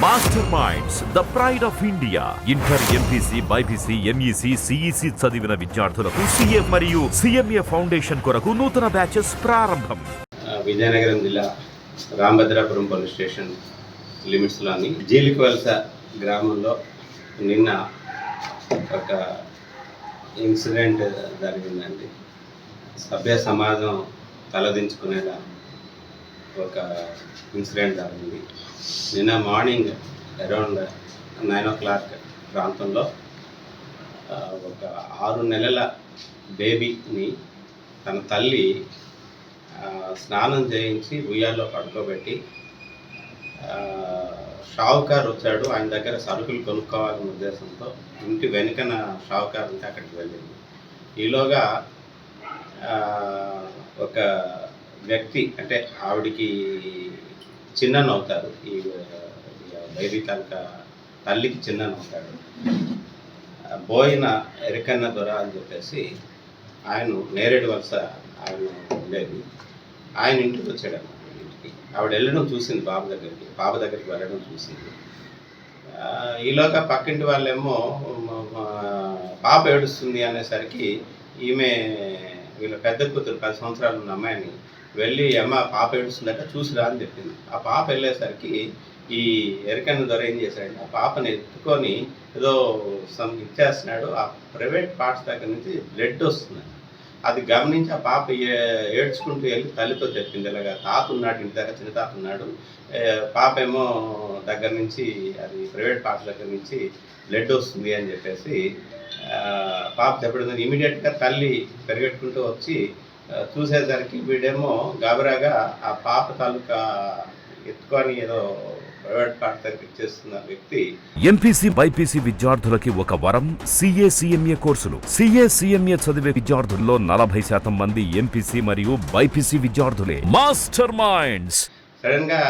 Master minds the pride of India. Inter, MPC, BiPC, MEC, CEC చదివిన విద్యార్థులకు CA మరియు CMA foundation కొరకు నూతన బ్యాచెస్ ప్రారంభం. విజయనగరం జిల్లా రాంభద్రాపురం పోలీస్ స్టేషన్ లిమిట్స్లోని జీలికవలస గ్రామంలో నిన్న ఒక ఇన్సిడెంట్ జరిగిందండి. సభ్య సమాజం తలదించుకునేలా ఒక ఇన్సిడెంట్ జరిగింది. నిన్న మార్నింగ్ అరౌండ్ 9 o'clock ప్రాంతంలో ఒక 6 నెలల బేబీని తన తల్లి స్నానం చేయించి ఉయ్యాల్లో పడుకోబెట్టి షావుకారు వచ్చాడు. ఆయన దగ్గర సరుకులు కొనుక్కోవాలనే ఉద్దేశంతో ఇంటి వెనుకన షావుకారు ఉంటే అక్కడికి వెళ్ళింది. ఈలోగా ఒక వ్యక్తి, అంటే ఆవిడికి చిన్ననవుతారు, ఈ బేబీ తాలూకా తల్లికి చిన్ననవుతాడు, బోయిన ఎరికన్న దొర అని చెప్పేసి ఆయన నేరేడు వలస ఆయన ఉండేది. ఆయన ఇంటికి వచ్చాడు అన్నమాట. ఇంటికి ఆవిడ వెళ్ళడం చూసింది, బాబు దగ్గరికి వెళ్ళడం చూసింది. ఈలోగా పక్కింటి వాళ్ళేమో పాప ఏడుస్తుంది అనేసరికి ఈమె వీళ్ళ పెద్ద కూతురు 10 సంవత్సరాలు ఉన్న అమ్మాయిని వెళ్ళి అమ్మ పాప ఏడుస్తుందట చూసిరా అని చెప్పింది. ఆ పాప వెళ్ళేసరికి ఈ ఎరికన్న దొర ఏం చేశాడంటే ఆ పాపని ఎత్తుకొని ఏదో ఇచ్చేస్తున్నాడు. ఆ ప్రైవేట్ పార్ట్స్ దగ్గర నుంచి బ్లడ్ వస్తుంది. అది గమనించి ఆ పాప ఏడ్చుకుంటూ వెళ్ళి తల్లితో చెప్పింది, ఇలాగా తాత ఉన్నాడు ఇంటి దగ్గర, చిన్న తాత ఉన్నాడు, పాప ఏమో దగ్గర నుంచి అది ప్రైవేట్ పార్ట్స్ దగ్గర నుంచి బ్లడ్ వస్తుంది అని చెప్పేసి పాప చెప్పడం. ఇమీడియట్గా తల్లి పరిగెట్టుకుంటూ వచ్చి చూసేసరికి వీడేమో గాబరాగా ఆ పాప తాలూకా ఎత్తుకొని ఏదో ప్రైవేట్ పార్ట్ దగ్గర ఇచ్చేస్తున్న వ్యక్తి. ఎంపీసీ, బైపీసీ విద్యార్థులకి ఒక వరం సిఏ, సిఎంఏ కోర్సులు. సిఏ, సిఎంఏ చదివే విద్యార్థుల్లో 40% మంది ఎంపీసీ మరియు బైపీసీ విద్యార్థులే. Master minds. సడన్ గా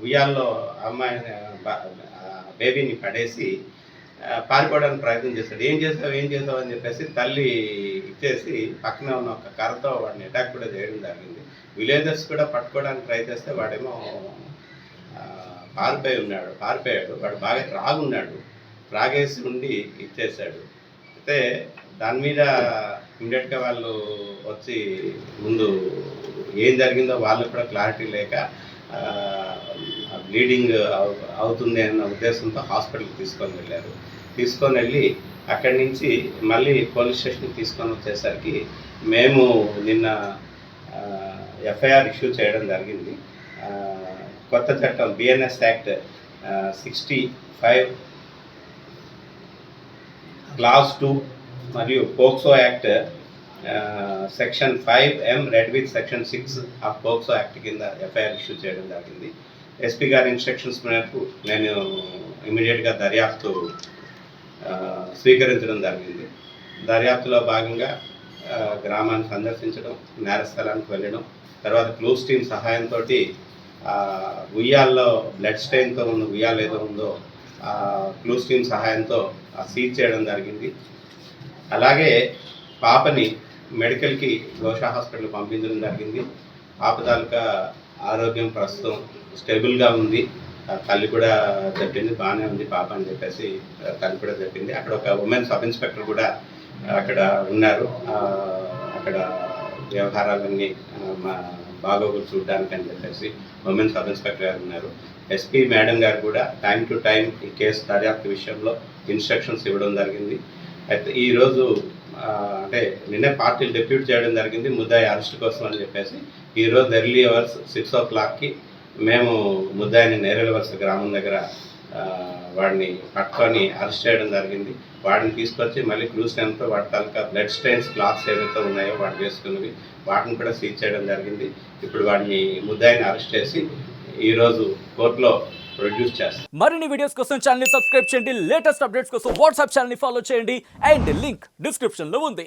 ఉయ్యాల్లో అమ్మాయిని బేబీని పడేసి పారిపోవడానికి ప్రయత్నం చేస్తాడు. ఏం చేస్తావు అని చెప్పేసి తల్లి ఇచ్చేసి పక్కన ఉన్న ఒక కర్రతో వాడిని అటాక్ కూడా చేయడం జరిగింది. విలేజర్స్ కూడా పట్టుకోవడానికి ట్రై చేస్తే వాడేమో పారిపోయాడు. వాడు బాగా త్రాగున్నాడు, త్రాగేసి ఉండి ఇచ్చేసాడు. అయితే దాని మీద ఇమ్మీడియట్గా వాళ్ళు వచ్చి ముందు ఏం జరిగిందో వాళ్ళకు కూడా క్లారిటీ లేక బ్లీడింగ్ అవుతుంది అన్న ఉద్దేశంతో హాస్పిటల్కి తీసుకొని వెళ్ళి అక్కడి నుంచి మళ్ళీ పోలీస్ స్టేషన్కి తీసుకొని వచ్చేసరికి మేము నిన్న ఎఫ్ఐఆర్ ఇష్యూ చేయడం జరిగింది. కొత్త చట్టం బిఎన్ఎస్ యాక్ట్ 65 క్లాస్ 2 మరియు POCSO act section 5M red with section 6 of POCSO act కింద ఎఫ్ఐఆర్ ఇష్యూ చేయడం జరిగింది. ఎస్పీ గారి ఇన్స్ట్రక్షన్స్ మేరకు నేను ఇమీడియట్గా దర్యాప్తు స్వీకరించడం జరిగింది. దర్యాప్తులో భాగంగా గ్రామాన్ని సందర్శించడం, నేరస్థలానికి వెళ్ళడం, తర్వాత క్లూస్ టీమ్ సహాయంతో ఉయ్యాల్లో బ్లడ్ స్టెయిన్తో ఉన్న ఉయ్యాలు ఏదో ఉందో ఆ క్లూస్ టీమ్ సహాయంతో సీజ్ చేయడం జరిగింది. అలాగే పాపని మెడికల్కి గోషా హాస్పిటల్ పంపించడం జరిగింది. పాప తాలూకా ఆరోగ్యం ప్రస్తుతం స్టేబుల్గా ఉంది. తల్లి కూడా చెప్పింది బాగానే ఉంది పాప అని చెప్పేసి తల్లి కూడా చెప్పింది. అక్కడ ఒక ఉమెన్ సబ్ ఇన్స్పెక్టర్ కూడా అక్కడ ఉన్నారు. అక్కడ వ్యవహారాలన్నీ మా బాగోగులు చూడడానికి అని చెప్పేసి ఉమెన్ సబ్ ఇన్స్పెక్టర్ గారు ఉన్నారు. ఎస్పీ మేడం గారు కూడా టైం టు టైం ఈ కేసు దర్యాప్తు విషయంలో ఇన్స్ట్రక్షన్స్ ఇవ్వడం జరిగింది. అయితే ఈరోజు అంటే నిన్నే పార్టీలు డెప్యూట్ చేయడం జరిగింది ముద్దాయి అరెస్ట్ కోసం అని చెప్పేసి. ఈరోజు ఎర్లీ అవర్స్ 6 o'clockకి మేము ముద్దాయిని నేరేడు వలస గ్రామం దగ్గర వాడిని పట్టుకొని అరెస్ట్ చేయడం జరిగింది. వాడిని తీసుకొచ్చి మళ్ళీ క్లూస్ టైంతో వాటి తాలూకా బ్లడ్ స్టెయిన్స్ క్లాత్స్ ఏవైతే ఉన్నాయో వాడు వేసుకున్నవి వాటిని కూడా సీజ్ చేయడం జరిగింది. ఇప్పుడు వాడిని ముద్దాయిని అరెస్ట్ చేసి ఈరోజు కోర్టులో ప్రొడ్యూస్ చేస్తాం. మరిన్ని వీడియోస్ కోసం ఛానల్ ని సబ్స్క్రైబ్ చేయండి. లేటెస్ట్ అప్డేట్స్ కోసం వాట్సాప్ ఛానల్ ని ఫాలో చేయండి. అండ్ లింక్ డిస్క్రిప్షన్ లో ఉంది.